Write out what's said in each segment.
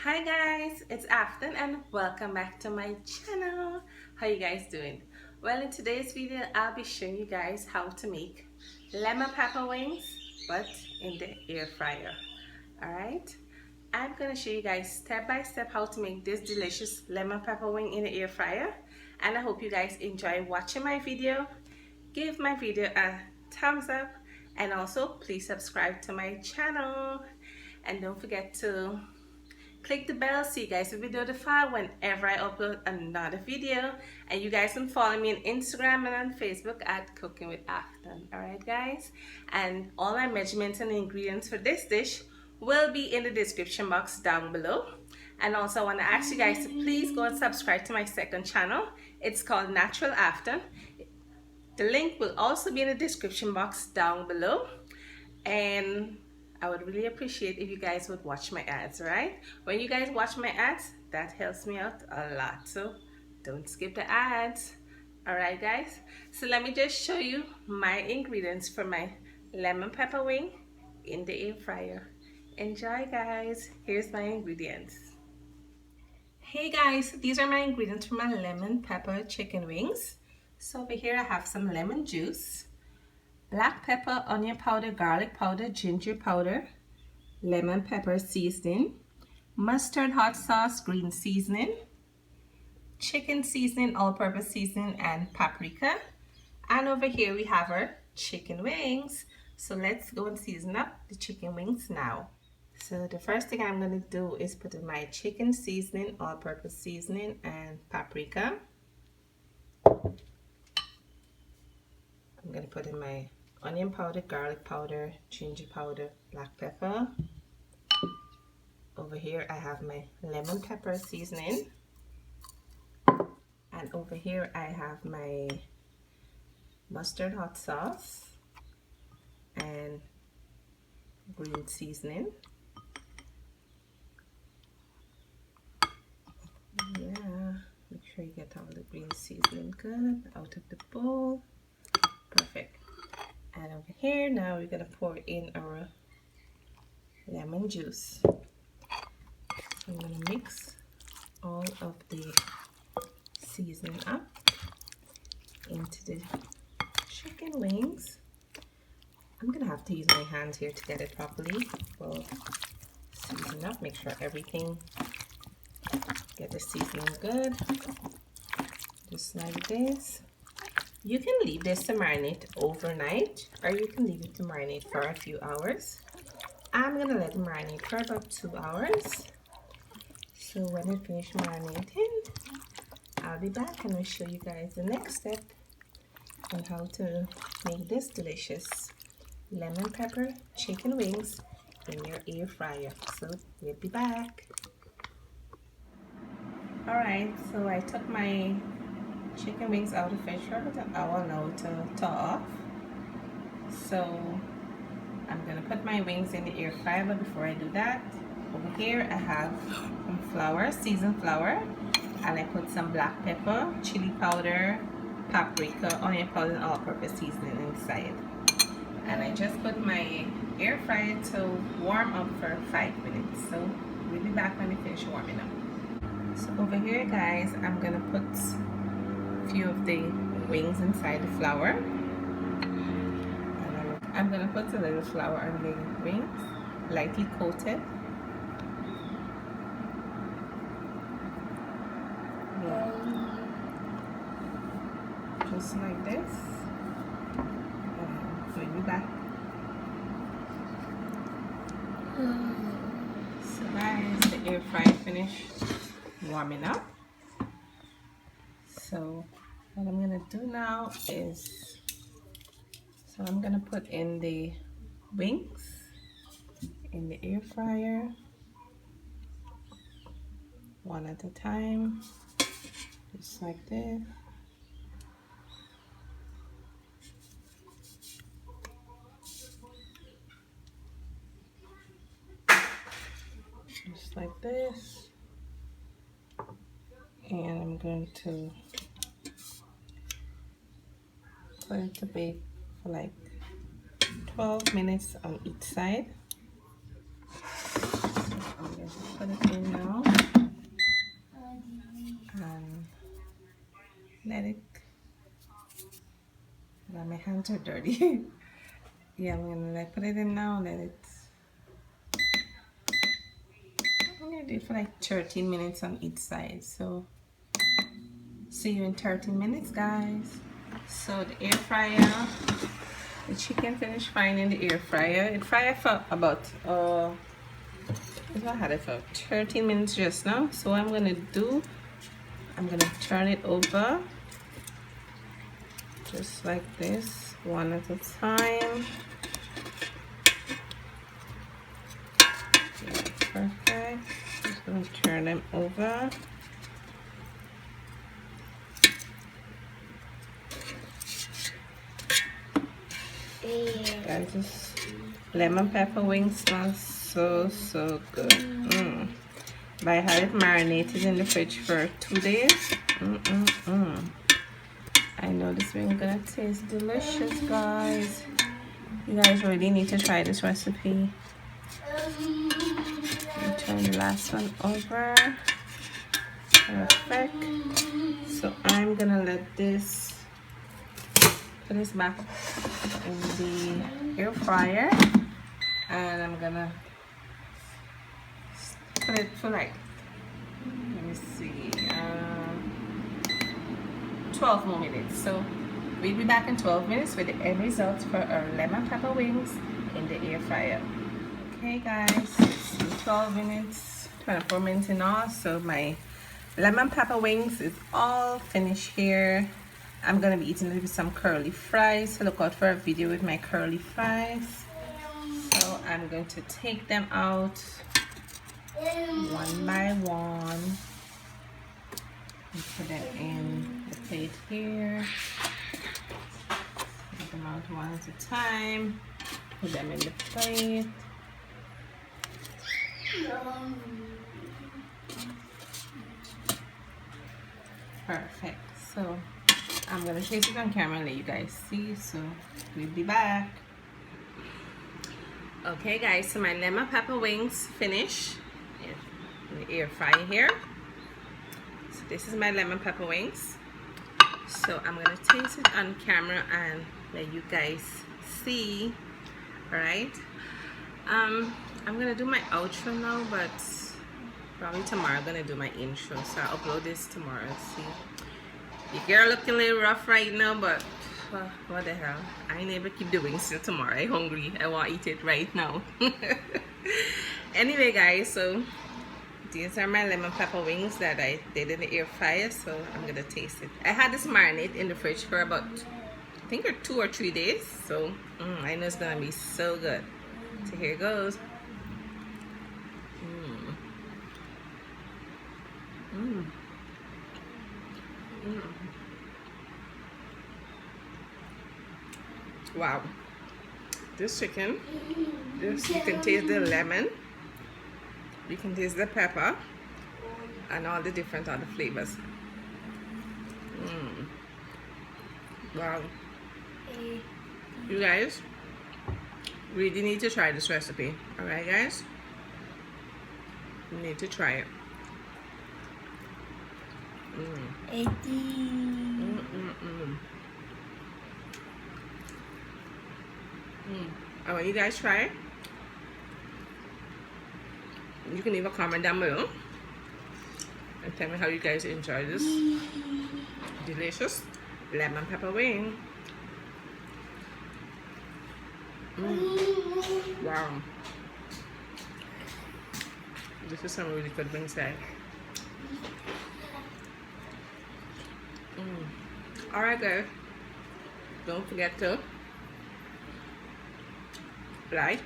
Hi guys, it's Afton and welcome back to my channel. How you guys doing? Well, in today's video I'll be showing you guys how to make lemon pepper wings but in the air fryer. Alright, I'm gonna show you guys step by step how to make this delicious lemon pepper wing in the air fryer, and I hope you guys enjoy watching my video. Give my video a thumbs up and also please subscribe to my channel, and don't forget to click the bell so you guys will be notified whenever I upload another video. And you guys can follow me on Instagram and on Facebook at Cooking with Afton. Alright guys, and all my measurements and ingredients for this dish will be in the description box down below. And also I want to ask you guys to please go and subscribe to my second channel. It's called Natural Afton. The link will also be in the description box down below, and I would really appreciate if you guys would watch my ads, right? When you guys watch my ads, that helps me out a lot, so don't skip the ads. Alright guys, so let me just show you my ingredients for my lemon pepper wing in the air fryer. Enjoy guys, here's my ingredients. Hey guys, these are my ingredients for my lemon pepper chicken wings. So over here I have some lemon juice, black pepper, onion powder, garlic powder, ginger powder, lemon pepper seasoning, mustard hot sauce, green seasoning, chicken seasoning, all-purpose seasoning, and paprika. And over here we have our chicken wings. So let's go and season up the chicken wings now. So the first thing I'm going to do is put in my chicken seasoning, all-purpose seasoning, and paprika. I'm going to put in my onion powder, garlic powder, ginger powder, black pepper. Over here I have my lemon pepper seasoning. And over here I have my mustard hot sauce and green seasoning. Yeah, make sure you get all the green seasoning good out of the bowl. Perfect. And over here now we're going to pour in our lemon juice. I'm going to mix all of the seasoning up into the chicken wings. I'm going to have to use my hands here to get it properly. Well, season up, make sure everything get the seasoning good, just like this. You can leave this to marinate overnight, or you can leave it to marinate for a few hours. I'm gonna let it marinate for about 2 hours. So when it finishes marinating, I'll be back and I'll show you guys the next step on how to make this delicious lemon pepper chicken wings in your air fryer. So we'll be back. Alright, so I took my chicken wings out of the fridge for about an hour now to thaw off. So I'm gonna put my wings in the air fryer, but before I do that, over here I have some flour, seasoned flour, and I put some black pepper, chili powder, paprika, onion powder, and all-purpose seasoning inside. And I just put my air fryer to warm up for 5 minutes. So we'll be back when it finishes warming up. So over here guys, I'm gonna put few of the wings inside the flour, and I'm gonna put a little flour on the wings, lightly coated. Yeah. Just like this, and we'll be back. So guys, the air fryer finished warming up. So what I'm gonna do now is, so I'm gonna put in the wings in the air fryer one at a time, just like this. Just like this. And I'm going to put it to bake for like 12 minutes on each side. So I'm going to put it in now. let it, well, my hands are dirty. Yeah, I'm gonna like put it in now, let it, I'm gonna do it for like 13 minutes on each side. So see you in 13 minutes, guys. So the air fryer, the chicken finished frying in the air fryer. It fried for about I had it for 13 minutes just now. So what I'm gonna do, I'm gonna turn it over just like this, one at a time. Perfect. Just gonna turn them over. Guys, this lemon pepper wings smells so good. But I had it marinated in the fridge for 2 days. I know this one's gonna taste delicious, guys. You guys really need to try this recipe. Turn the last one over. Perfect. So I'm gonna let this, put this back in the air fryer, and I'm gonna put it for like, let me see, 12 more minutes. So we'll be back in 12 minutes with the end results for our lemon pepper wings in the air fryer. Okay guys, it's 12 minutes, 24 minutes in all. So my lemon pepper wings is all finished here. I'm gonna be eating it with some curly fries, so look out for a video with my curly fries. So I'm going to take them out one by one and put them in the plate here. Take them out one at a time, put them in the plate. Perfect. So I'm gonna taste it on camera and let you guys see. So we'll be back. Okay guys, so my lemon pepper wings finish in the air fryer here. So this is my lemon pepper wings. So I'm gonna taste it on camera and let you guys see. Alright. I'm gonna do my outro now, but probably tomorrow I'm gonna do my intro. So I'll upload this tomorrow. See, your girl looking a little rough right now, but what the hell, I ain't able to keep doing till tomorrow. I'm hungry, I want to eat it right now. Anyway guys, so these are my lemon pepper wings that I did in the air fryer. So I'm gonna taste it. I had this marinade in the fridge for about, I think, 2 or 3 days. So I know it's gonna be so good. So here it goes. Wow, this chicken, you can taste the lemon, you can taste the pepper, and all the different other flavors. Wow, you guys really need to try this recipe. Alright guys, you need to try it. I want you guys try it. You can leave a comment down below and tell me how you guys enjoy this delicious lemon pepper wing. Wow, this is some really good wings, guys. Alright guys, don't forget to like,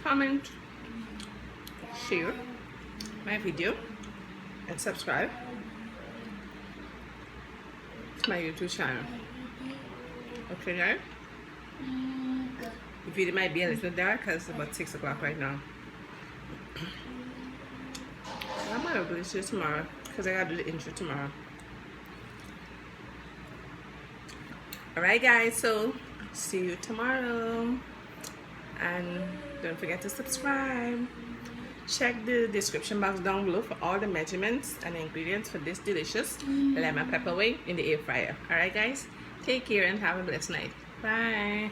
comment, share my video, and subscribe to my YouTube channel. Okay guys, the video might be a little dark because it's about 6 o'clock right now. I might have do this tomorrow because I gotta do the intro tomorrow. Alright guys, so see you tomorrow. And don't forget to subscribe. Check the description box down below for all the measurements and ingredients for this delicious lemon pepper wing in the air fryer. Alright guys, take care and have a blessed night. Bye.